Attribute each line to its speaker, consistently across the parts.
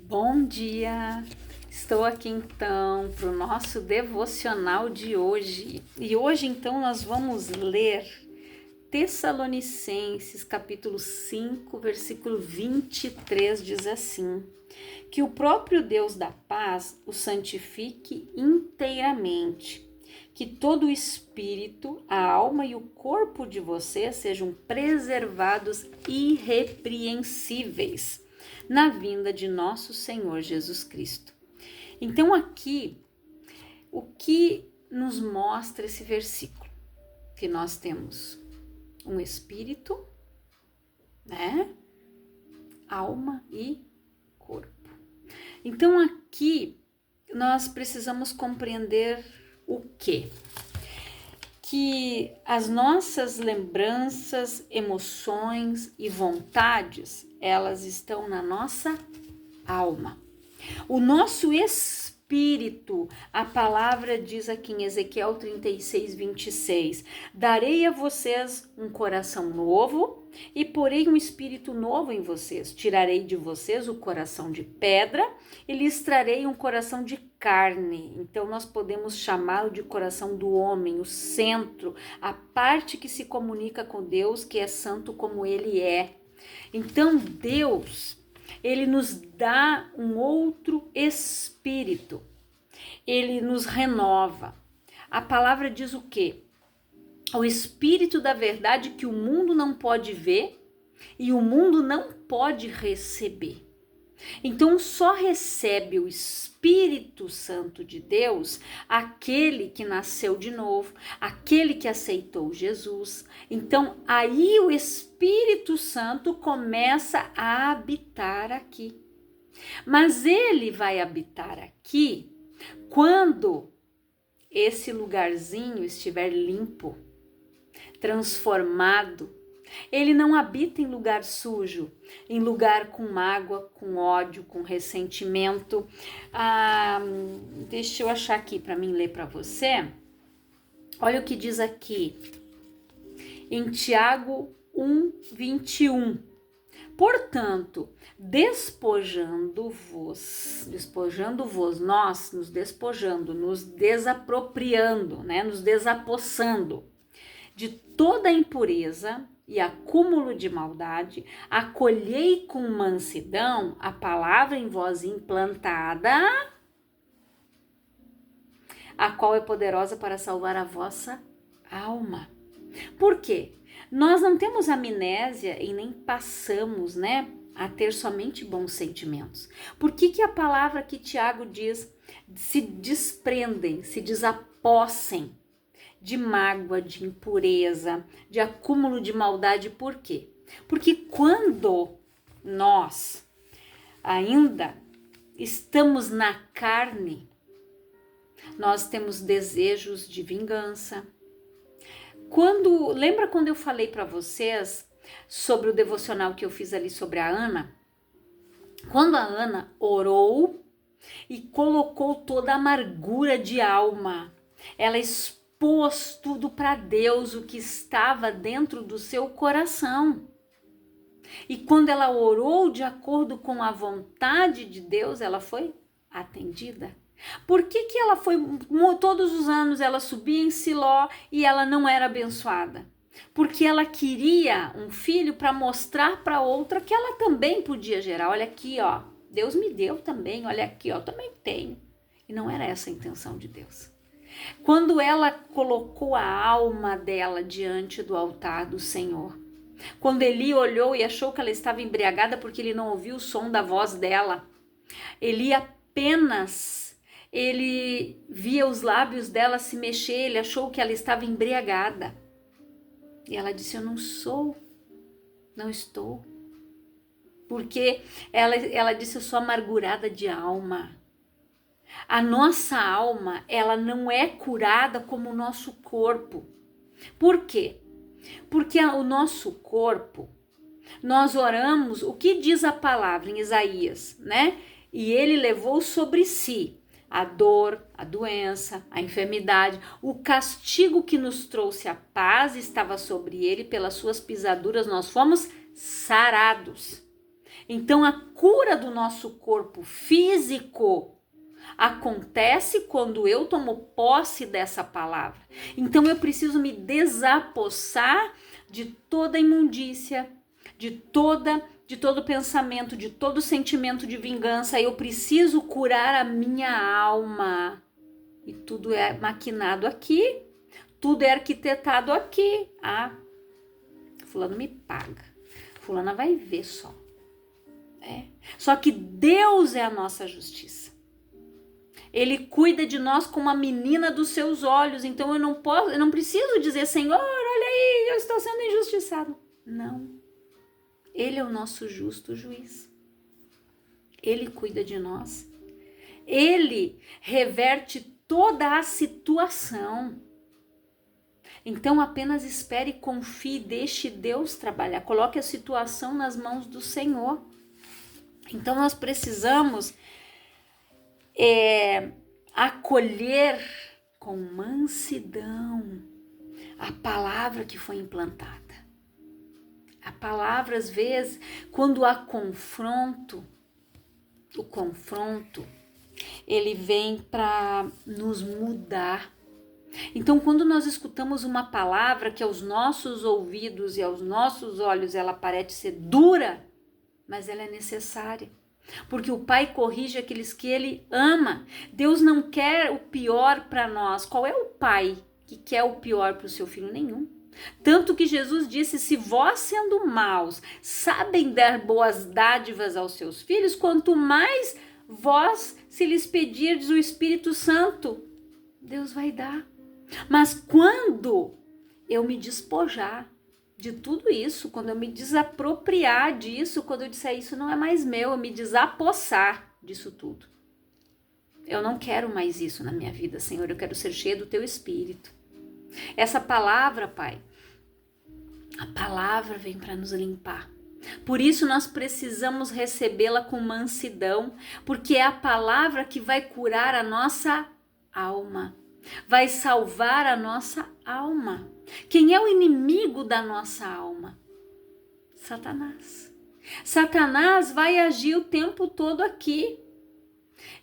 Speaker 1: Bom dia! Estou aqui então para o nosso devocional de hoje. E hoje então nós vamos ler Tessalonicenses capítulo 5, versículo 23, diz assim: que o próprio Deus da paz o santifique inteiramente, que todo o espírito, a alma e o corpo de vocês sejam preservados irrepreensíveis na vinda de nosso Senhor Jesus Cristo. Então aqui, o que nos mostra esse versículo? Que nós temos um espírito, né? Alma e corpo. Então aqui nós precisamos compreender o quê? Que as nossas lembranças, emoções e vontades, elas estão na nossa alma. O nosso espírito, a palavra diz aqui em Ezequiel 36, 26, darei a vocês um coração novo e porei um espírito novo em vocês. Tirarei de vocês o coração de pedra e lhes trarei um coração de carne. Então nós podemos chamá-lo de coração do homem, o centro, a parte que se comunica com Deus, que é santo como ele é. Então Deus, ele nos dá um outro espírito, ele nos renova. A palavra diz o quê? O espírito da verdade que o mundo não pode ver e o mundo não pode receber. Então só recebe o Espírito Santo de Deus aquele que nasceu de novo, aquele que aceitou Jesus. Então aí o Espírito Santo começa a habitar aqui. Mas ele vai habitar aqui quando esse lugarzinho estiver limpo, transformado. Ele não habita em lugar sujo, em lugar com mágoa, com ódio, com ressentimento. Deixa eu achar aqui para mim ler para você. Olha o que diz aqui em Tiago 1:21. Portanto, despojando-vos, nós nos despojando, nos desapropriando, né, nos desapossando de toda impureza e acúmulo de maldade, acolhei com mansidão a palavra em vós implantada, a qual é poderosa para salvar a vossa alma. Por quê? Nós não temos amnésia e nem passamos, né, a ter somente bons sentimentos. Por que a palavra que Tiago diz, se desprendem, se desapossem de mágoa, de impureza, de acúmulo de maldade? Por quê? Porque quando nós ainda estamos na carne, nós temos desejos de vingança. Lembra quando eu falei para vocês sobre o devocional que eu fiz ali sobre a Ana? Quando a Ana orou e colocou toda a amargura de alma, ela expôs tudo para Deus, o que estava dentro do seu coração. E quando ela orou de acordo com a vontade de Deus, ela foi atendida. Por que ela foi, todos os anos ela subia em Siló e ela não era abençoada? Porque ela queria um filho para mostrar para outra que ela também podia gerar. Olha aqui, ó, Deus me deu também, olha aqui, ó, também tenho. E não era essa a intenção de Deus. Quando ela colocou a alma dela diante do altar do Senhor, quando Eli olhou e achou que ela estava embriagada porque ele não ouviu o som da voz dela, ele via os lábios dela se mexer, ele achou que ela estava embriagada. E ela disse, eu não estou. Porque ela disse, eu sou amargurada de alma. A nossa alma, ela não é curada como o nosso corpo. Por quê? Porque o nosso corpo, nós oramos, o que diz a palavra em Isaías, né? E ele levou sobre si a dor, a doença, a enfermidade, o castigo que nos trouxe a paz estava sobre ele, pelas suas pisaduras nós fomos sarados. Então a cura do nosso corpo físico acontece quando eu tomo posse dessa palavra. Então eu preciso me desapossar de toda imundícia, de todo pensamento, de todo sentimento de vingança. Eu preciso curar a minha alma. E tudo é maquinado aqui, tudo é arquitetado aqui. Ah, fulano me paga, fulana vai ver só. Só que Deus é a nossa justiça. Ele cuida de nós como a menina dos seus olhos. Então eu não preciso dizer, Senhor, olha aí, eu estou sendo injustiçado. Não. Ele é o nosso justo juiz. Ele cuida de nós. Ele reverte toda a situação. Então apenas espere, confie, deixe Deus trabalhar. Coloque a situação nas mãos do Senhor. Então nós precisamos acolher com mansidão a palavra que foi implantada. A palavra, às vezes, quando há confronto, o confronto, ele vem para nos mudar. Então, quando nós escutamos uma palavra que aos nossos ouvidos e aos nossos olhos ela parece ser dura, mas ela é necessária. Porque o Pai corrige aqueles que Ele ama. Deus não quer o pior para nós. Qual é o pai que quer o pior para o seu filho? Nenhum. Tanto que Jesus disse, se vós sendo maus sabem dar boas dádivas aos seus filhos, quanto mais vós se lhes pedirdes o Espírito Santo, Deus vai dar. Mas quando eu me despojar de tudo isso, quando eu me desapropriar disso, quando eu disser isso não é mais meu, eu me desapossar disso tudo. Eu não quero mais isso na minha vida, Senhor, eu quero ser cheia do Teu Espírito. Essa palavra, Pai, a palavra vem para nos limpar. Por isso nós precisamos recebê-la com mansidão, porque é a palavra que vai curar a nossa alma, vai salvar a nossa alma. Quem é o inimigo da nossa alma? Satanás. Satanás vai agir o tempo todo aqui.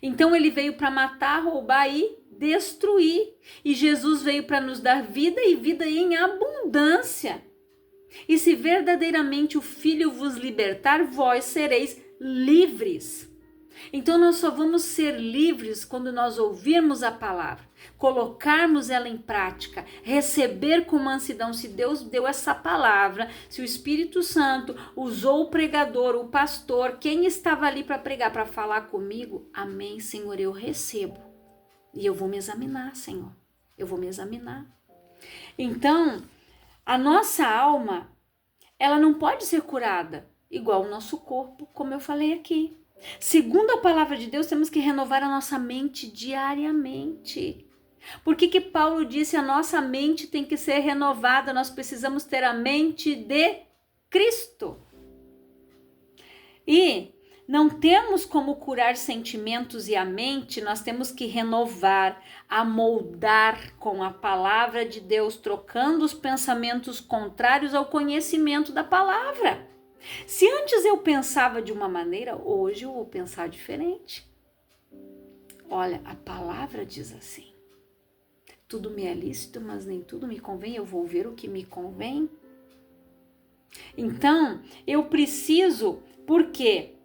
Speaker 1: Então ele veio para matar, roubar e destruir. E Jesus veio para nos dar vida e vida em abundância. E se verdadeiramente o Filho vos libertar, vós sereis livres. Então nós só vamos ser livres quando nós ouvirmos a palavra, colocarmos ela em prática, receber com mansidão. Se Deus deu essa palavra, se o Espírito Santo usou o pregador, o pastor, quem estava ali para pregar, para falar comigo, amém, Senhor, eu recebo. E eu vou me examinar, Senhor, eu vou me examinar. Então, a nossa alma, ela não pode ser curada igual o nosso corpo, como eu falei aqui. Segundo a palavra de Deus, temos que renovar a nossa mente diariamente. Por que Paulo disse a nossa mente tem que ser renovada? Nós precisamos ter a mente de Cristo. E não temos como curar sentimentos e a mente, nós temos que renovar, amoldar com a palavra de Deus, trocando os pensamentos contrários ao conhecimento da palavra. Se antes eu pensava de uma maneira, hoje eu vou pensar diferente. Olha, a palavra diz assim: tudo me é lícito, mas nem tudo me convém, eu vou ver o que me convém. Então, eu preciso, porque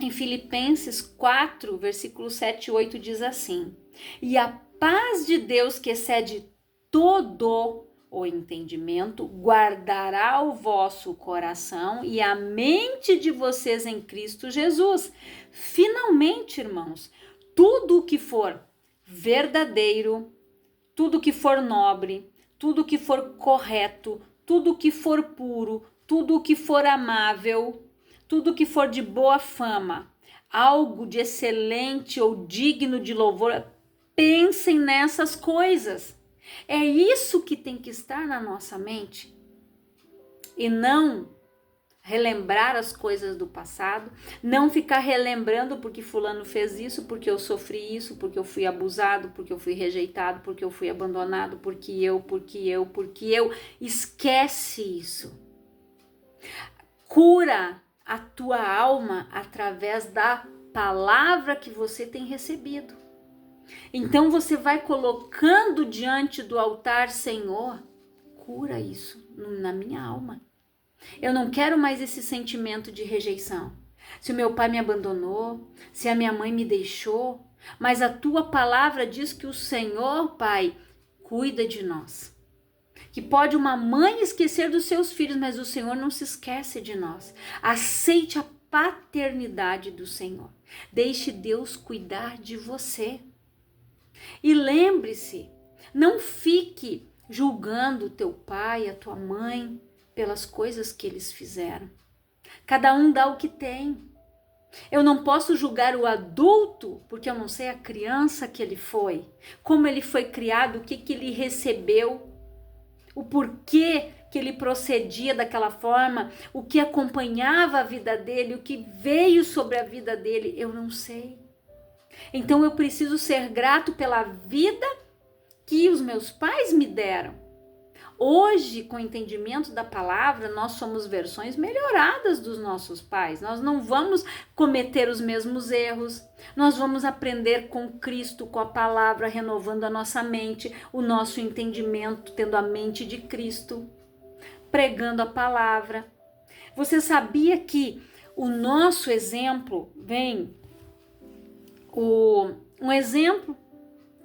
Speaker 1: em Filipenses 4, versículo 7 e 8 diz assim: e a paz de Deus que excede todo o entendimento, guardará o vosso coração e a mente de vocês em Cristo Jesus. Finalmente, irmãos, tudo o que for verdadeiro, tudo o que for nobre, tudo o que for correto, tudo o que for puro, tudo o que for amável, tudo o que for de boa fama, algo de excelente ou digno de louvor, pensem nessas coisas. É isso que tem que estar na nossa mente e não relembrar as coisas do passado, não ficar relembrando porque fulano fez isso, porque eu sofri isso, porque eu fui abusado, porque eu fui rejeitado, porque eu fui abandonado, porque eu. Esquece isso. Cura a tua alma através da palavra que você tem recebido. Então você vai colocando diante do altar: Senhor, cura isso na minha alma. Eu não quero mais esse sentimento de rejeição. Se o meu pai me abandonou, se a minha mãe me deixou, mas a tua palavra diz que o Senhor, Pai, cuida de nós. Que pode uma mãe esquecer dos seus filhos, mas o Senhor não se esquece de nós. Aceite a paternidade do Senhor. Deixe Deus cuidar de você. E lembre-se, não fique julgando o teu pai, a tua mãe, pelas coisas que eles fizeram. Cada um dá o que tem. Eu não posso julgar o adulto, porque eu não sei a criança que ele foi, como ele foi criado, o que ele recebeu, o porquê que ele procedia daquela forma, o que acompanhava a vida dele, o que veio sobre a vida dele, eu não sei. Então eu preciso ser grato pela vida que os meus pais me deram. Hoje, com o entendimento da palavra, nós somos versões melhoradas dos nossos pais. Nós não vamos cometer os mesmos erros. Nós vamos aprender com Cristo, com a palavra, renovando a nossa mente, o nosso entendimento, tendo a mente de Cristo, pregando a palavra. Você sabia que o nosso exemplo um exemplo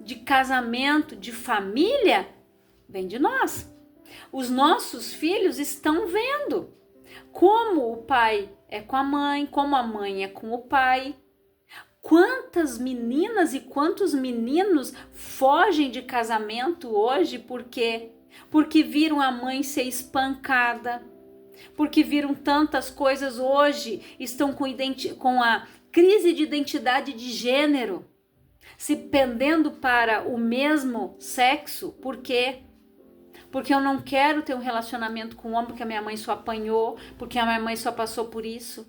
Speaker 1: de casamento, de família, vem de nós. Os nossos filhos estão vendo como o pai é com a mãe, como a mãe é com o pai. Quantas meninas e quantos meninos fogem de casamento hoje porque viram a mãe ser espancada, porque viram tantas coisas hoje, estão com a crise de identidade de gênero, se pendendo para o mesmo sexo. Por quê? Porque eu não quero ter um relacionamento com um homem, porque a minha mãe só apanhou, porque a minha mãe só passou por isso.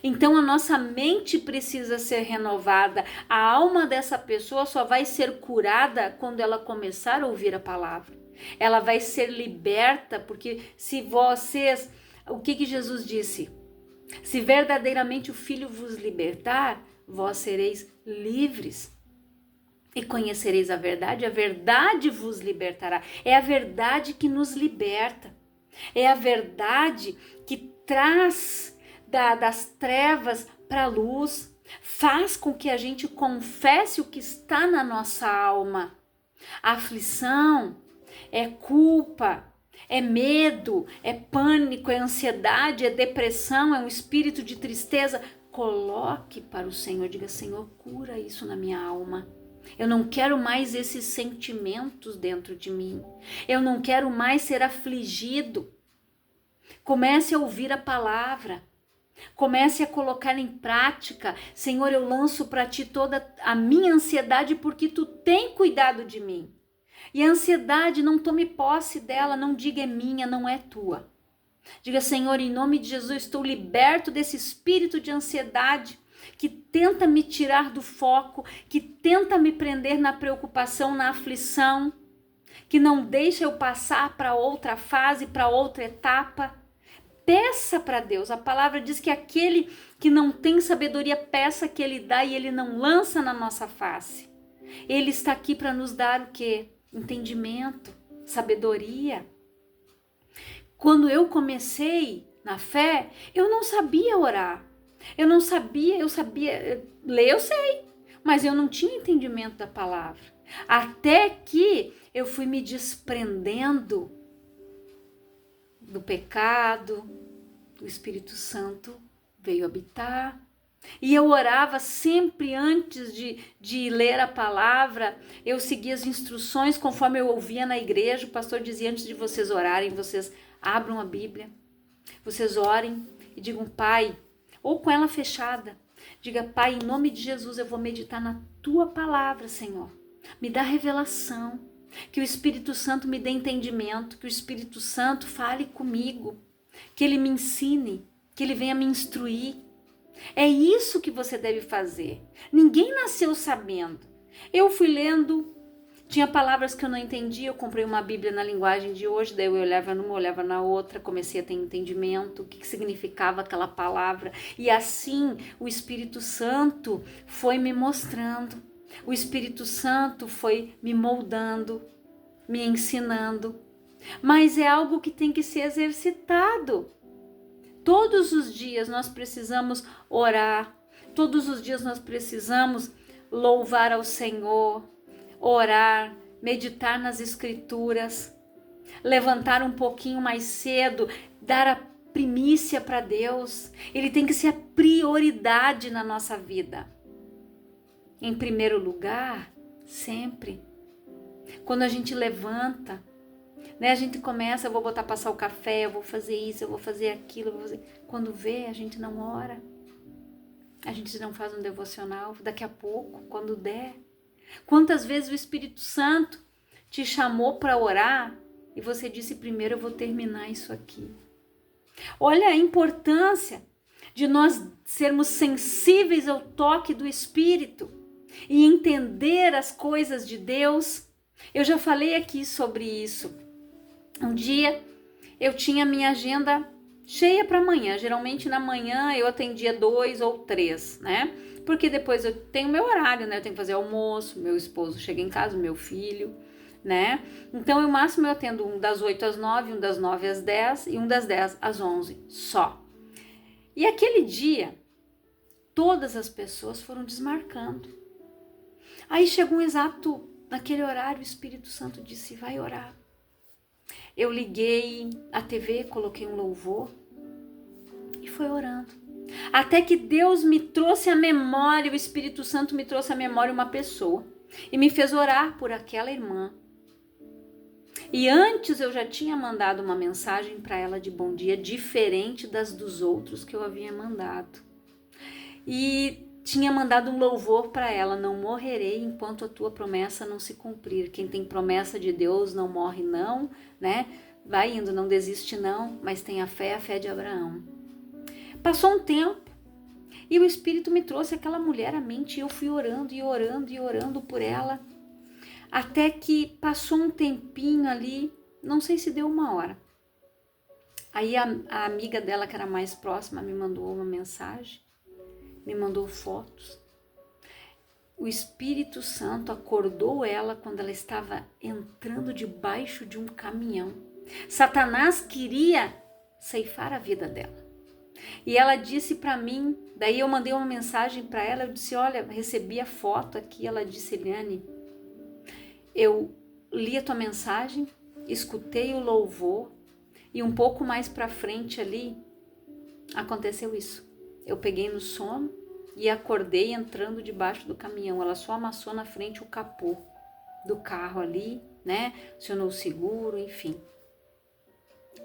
Speaker 1: Então a nossa mente precisa ser renovada. A alma dessa pessoa só vai ser curada quando ela começar a ouvir a palavra. Ela vai ser liberta, porque o que Jesus disse? Se verdadeiramente o Filho vos libertar, vós sereis livres. E conhecereis a verdade vos libertará. É a verdade que nos liberta. É a verdade que traz das trevas para a luz. Faz com que a gente confesse o que está na nossa alma. A aflição é culpa, é medo, é pânico, é ansiedade, é depressão, é um espírito de tristeza. Coloque para o Senhor, diga: Senhor, cura isso na minha alma. Eu não quero mais esses sentimentos dentro de mim. Eu não quero mais ser afligido. Comece a ouvir a palavra. Comece a colocar em prática. Senhor, eu lanço para ti toda a minha ansiedade, porque tu tem cuidado de mim. E a ansiedade, não tome posse dela, não diga é minha, não é tua. Diga: Senhor, em nome de Jesus, estou liberto desse espírito de ansiedade que tenta me tirar do foco, que tenta me prender na preocupação, na aflição, que não deixa eu passar para outra fase, para outra etapa. Peça para Deus. A palavra diz que aquele que não tem sabedoria, peça que ele dá e ele não lança na nossa face. Ele está aqui para nos dar o quê? Entendimento, sabedoria. Quando eu comecei na fé, eu não sabia orar. Eu sabia ler, eu sei, mas eu não tinha entendimento da palavra. Até que eu fui me desprendendo do pecado, o Espírito Santo veio habitar. E eu orava sempre antes de ler a palavra, eu seguia as instruções conforme eu ouvia na igreja. O pastor dizia: antes de vocês orarem, vocês abram a Bíblia, vocês orem e digam: Pai, ou com ela fechada, diga: Pai, em nome de Jesus, eu vou meditar na tua palavra, Senhor. Me dá revelação, que o Espírito Santo me dê entendimento, que o Espírito Santo fale comigo, que ele me ensine, que ele venha me instruir. É isso que você deve fazer. Ninguém nasceu sabendo. Eu fui lendo, Tinha palavras que eu não entendia, eu comprei uma Bíblia na linguagem de hoje, daí eu olhava numa, olhava na outra, comecei a ter entendimento, o que significava aquela palavra. E assim o Espírito Santo foi me mostrando, o Espírito Santo foi me moldando, me ensinando. Mas é algo que tem que ser exercitado. Todos os dias nós precisamos orar, todos os dias nós precisamos louvar ao Senhor, orar, meditar nas Escrituras, levantar um pouquinho mais cedo, dar a primícia para Deus. Ele tem que ser a prioridade na nossa vida. Em primeiro lugar, sempre. Quando a gente levanta, né, a gente começa, eu vou botar passar o café, eu vou fazer isso, eu vou fazer aquilo, eu vou fazer... Quando vê, a gente não ora. A gente não faz um devocional, daqui a pouco, quando der. Quantas vezes o Espírito Santo te chamou para orar e você disse, primeiro eu vou terminar isso aqui. Olha a importância de nós sermos sensíveis ao toque do Espírito e entender as coisas de Deus. Eu já falei aqui sobre isso. Um dia eu tinha minha agenda cheia para amanhã. Geralmente na manhã eu atendia 2 ou 3, né? Porque depois eu tenho meu horário, né? Eu tenho que fazer almoço, meu esposo chega em casa, meu filho, né? Então, o máximo eu atendo um das 8 às 9, um das 9 às 10 e um das 10 às 11, só. E aquele dia, todas as pessoas foram desmarcando. Aí chegou um exato, naquele horário, o Espírito Santo disse, vai orar. Eu liguei a TV, coloquei um louvor e foi orando. Até que Deus me trouxe à memória, o Espírito Santo me trouxe à memória uma pessoa e me fez orar por aquela irmã. E antes eu já tinha mandado uma mensagem para ela de bom dia, diferente das dos outros que eu havia mandado. E tinha mandado um louvor para ela, não morrerei enquanto a tua promessa não se cumprir. Quem tem promessa de Deus não morre não, né? Vai indo, não desiste não, mas tem a fé de Abraão. Passou um tempo e o Espírito me trouxe aquela mulher à mente e eu fui orando e orando e orando por ela. Até que passou um tempinho ali, não sei se deu 1 hora. Aí a amiga dela, que era mais próxima, me mandou uma mensagem, me mandou fotos. O Espírito Santo acordou ela quando ela estava entrando debaixo de um caminhão. Satanás queria ceifar a vida dela. E ela disse para mim, daí eu mandei uma mensagem para ela, eu disse, olha, recebi a foto aqui, ela disse, Eliane, eu li a tua mensagem, escutei o louvor e um pouco mais para frente ali, aconteceu isso. Eu peguei no sono e acordei entrando debaixo do caminhão, ela só amassou na frente o capô do carro ali, né, acionou o seguro, enfim.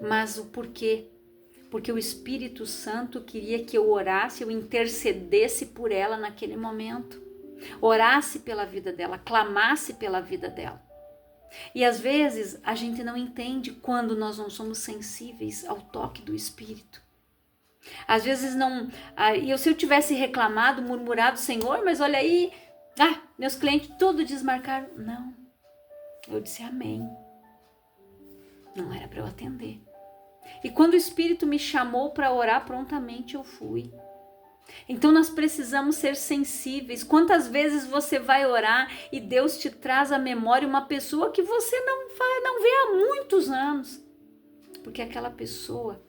Speaker 1: Mas o porquê? Porque o Espírito Santo queria que eu orasse, eu intercedesse por ela naquele momento. Orasse pela vida dela, clamasse pela vida dela. E às vezes a gente não entende quando nós não somos sensíveis ao toque do Espírito. Às vezes não... se eu tivesse reclamado, murmurado, Senhor, mas olha aí, meus clientes tudo desmarcaram. Não, eu disse amém. Não era para eu atender. E quando o Espírito me chamou para orar, prontamente eu fui. Então nós precisamos ser sensíveis. Quantas vezes você vai orar e Deus te traz à memória uma pessoa que você não vê há muitos anos? Porque aquela pessoa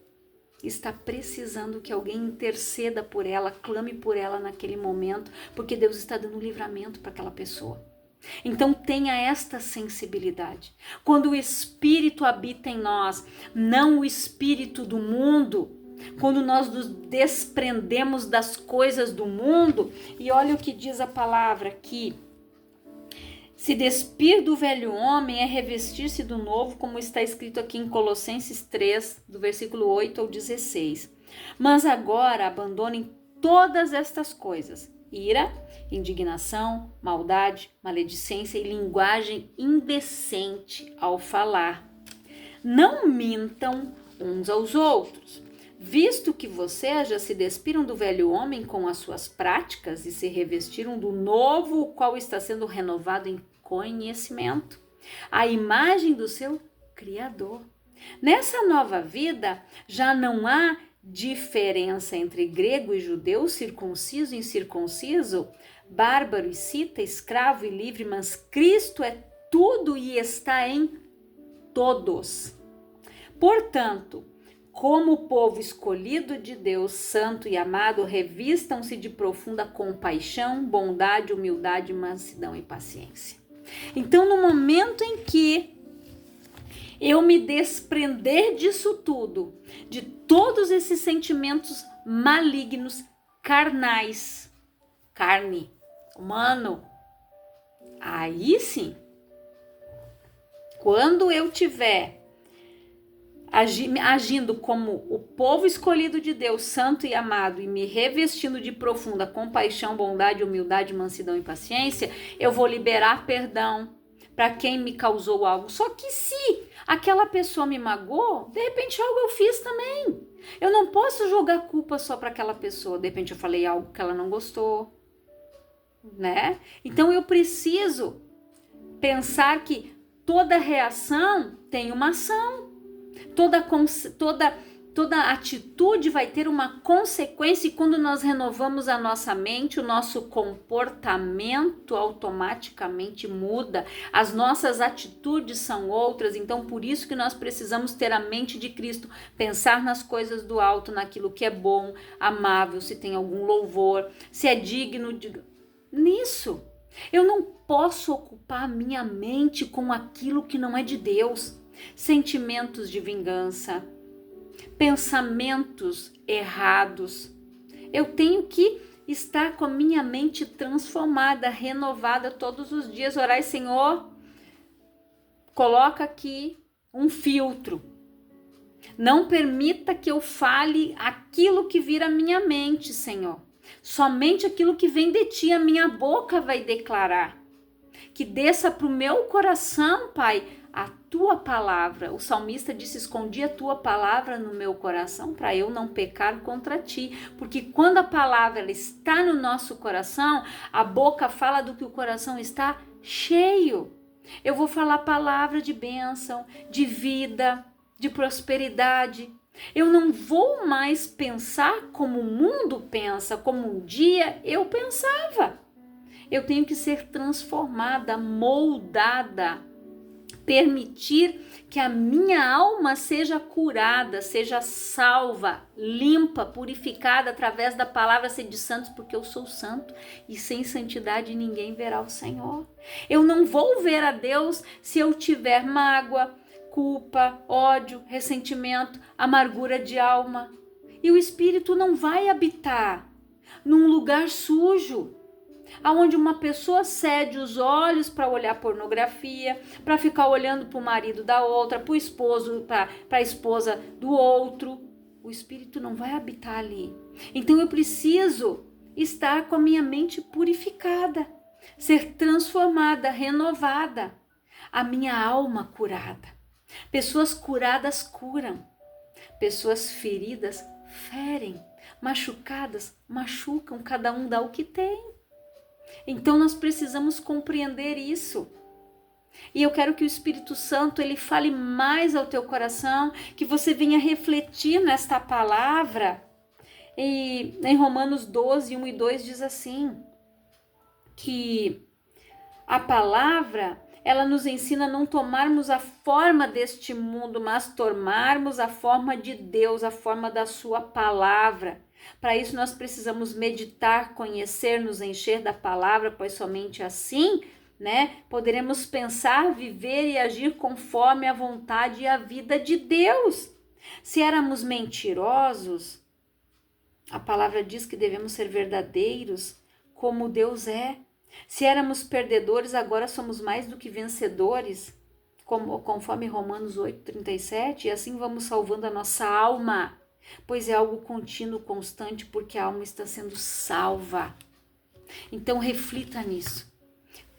Speaker 1: está precisando que alguém interceda por ela, clame por ela naquele momento, porque Deus está dando um livramento para aquela pessoa. Então tenha esta sensibilidade. Quando o Espírito habita em nós, não o espírito do mundo, quando nós nos desprendemos das coisas do mundo, e olha o que diz a palavra aqui, se despir do velho homem é revestir-se do novo, como está escrito aqui em Colossenses 3, do versículo 8 ao 16. Mas agora abandonem todas estas coisas: ira, indignação, maldade, maledicência e linguagem indecente ao falar. Não mintam uns aos outros, visto que vocês já se despiram do velho homem com as suas práticas e se revestiram do novo, o qual está sendo renovado em conhecimento, a imagem do seu Criador. Nessa nova vida, já não há diferença entre grego e judeu, circunciso e incircunciso, bárbaro e cita, escravo e livre, mas Cristo é tudo e está em todos. Portanto, como povo escolhido de Deus, santo e amado, revistam-se de profunda compaixão, bondade, humildade, mansidão e paciência. Então, no momento em que eu me desprender disso tudo, de todos esses sentimentos malignos, carnais, carne, humano, aí sim, quando eu tiver agindo como o povo escolhido de Deus, santo e amado, e me revestindo de profunda compaixão, bondade, humildade, mansidão e paciência, eu vou liberar perdão para quem me causou algo. Só que se aquela pessoa me magoou, de repente algo eu fiz também. Eu não posso jogar culpa só para aquela pessoa. De repente eu falei algo que ela não gostou, né? Então eu preciso pensar que toda reação tem uma ação. Toda atitude vai ter uma consequência, e quando nós renovamos a nossa mente, o nosso comportamento automaticamente muda, as nossas atitudes são outras. Então por isso que nós precisamos ter a mente de Cristo, pensar nas coisas do alto, naquilo que é bom, amável, se tem algum louvor, se é digno de... Nisso, eu não posso ocupar a minha mente com aquilo que não é de Deus. Sentimentos de vingança, pensamentos errados. Eu tenho que estar com a minha mente transformada, renovada todos os dias. Orar, Senhor, coloca aqui um filtro. Não permita que eu fale aquilo que vir à minha mente, Senhor. Somente aquilo que vem de ti, a minha boca vai declarar. Que desça para o meu coração, Pai, a tua palavra. O salmista disse: escondi a tua palavra no meu coração para eu não pecar contra ti. Porque quando a palavra ela está no nosso coração, a boca fala do que o coração está cheio. Eu vou falar palavra de bênção, de vida, de prosperidade. Eu não vou mais pensar como o mundo pensa, como um dia eu pensava. Eu tenho que ser transformada, moldada, permitir que a minha alma seja curada, seja salva, limpa, purificada através da palavra ser de santos, porque eu sou santo e sem santidade ninguém verá o Senhor. Eu não vou ver a Deus se eu tiver mágoa, culpa, ódio, ressentimento, amargura de alma. E o Espírito não vai habitar num lugar sujo, aonde uma pessoa cede os olhos para olhar pornografia, para ficar olhando para o marido da outra, para o esposo, para a esposa do outro. O Espírito não vai habitar ali. Então eu preciso estar com a minha mente purificada, ser transformada, renovada, a minha alma curada. Pessoas curadas curam, pessoas feridas ferem, machucadas machucam, cada um dá o que tem. Então nós precisamos compreender isso. E eu quero que o Espírito Santo ele fale mais ao teu coração, que você venha refletir nesta palavra. E em Romanos 12, 1 e 2 diz assim, que a palavra ela nos ensina a não tomarmos a forma deste mundo, mas tomarmos a forma de Deus, a forma da sua palavra. Para isso nós precisamos meditar, conhecer, nos encher da palavra, pois somente assim, poderemos pensar, viver e agir conforme a vontade e a vida de Deus. Se éramos mentirosos, a palavra diz que devemos ser verdadeiros, como Deus é. Se éramos perdedores, agora somos mais do que vencedores, conforme Romanos 8:37, e assim vamos salvando a nossa alma, pois é algo contínuo, constante, porque a alma está sendo salva. Então reflita nisso,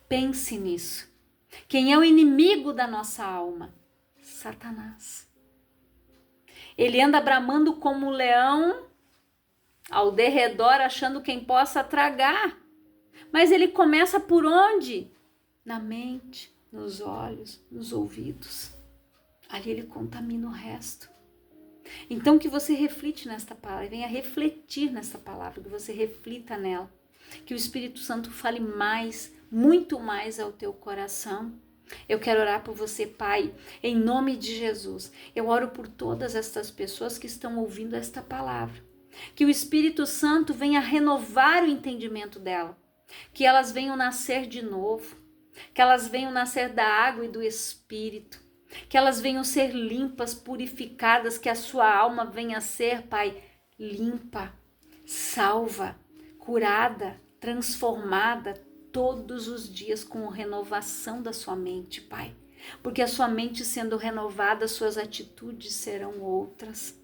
Speaker 1: pense nisso. Quem é o inimigo da nossa alma? Satanás. Ele anda bramando como um leão ao derredor, achando quem possa tragar. Mas ele começa por onde? na mente, nos olhos, nos ouvidos. Ali ele contamina o resto. Então que você reflite nesta palavra, venha refletir nesta palavra, que você reflita nela. Que o Espírito Santo fale mais, muito mais ao teu coração. Eu quero orar por você, Pai, em nome de Jesus. Eu oro por todas estas pessoas que estão ouvindo esta palavra. Que o Espírito Santo venha renovar o entendimento dela. Que elas venham nascer de novo. Que elas venham nascer da água e do Espírito. Que elas venham ser limpas, purificadas. Que a sua alma venha ser, Pai, limpa, salva, curada, transformada todos os dias com a renovação da sua mente, Pai. Porque a sua mente sendo renovada, suas atitudes serão outras.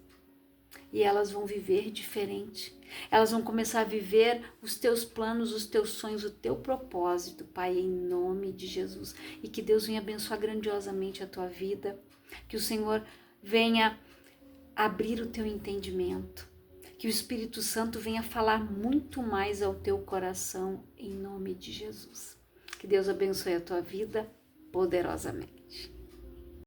Speaker 1: E elas vão viver diferente. Elas vão começar a viver os teus planos, os teus sonhos, o teu propósito, Pai, em nome de Jesus. E que Deus venha abençoar grandiosamente a tua vida. Que o Senhor venha abrir o teu entendimento. Que o Espírito Santo venha falar muito mais ao teu coração, em nome de Jesus. Que Deus abençoe a tua vida poderosamente.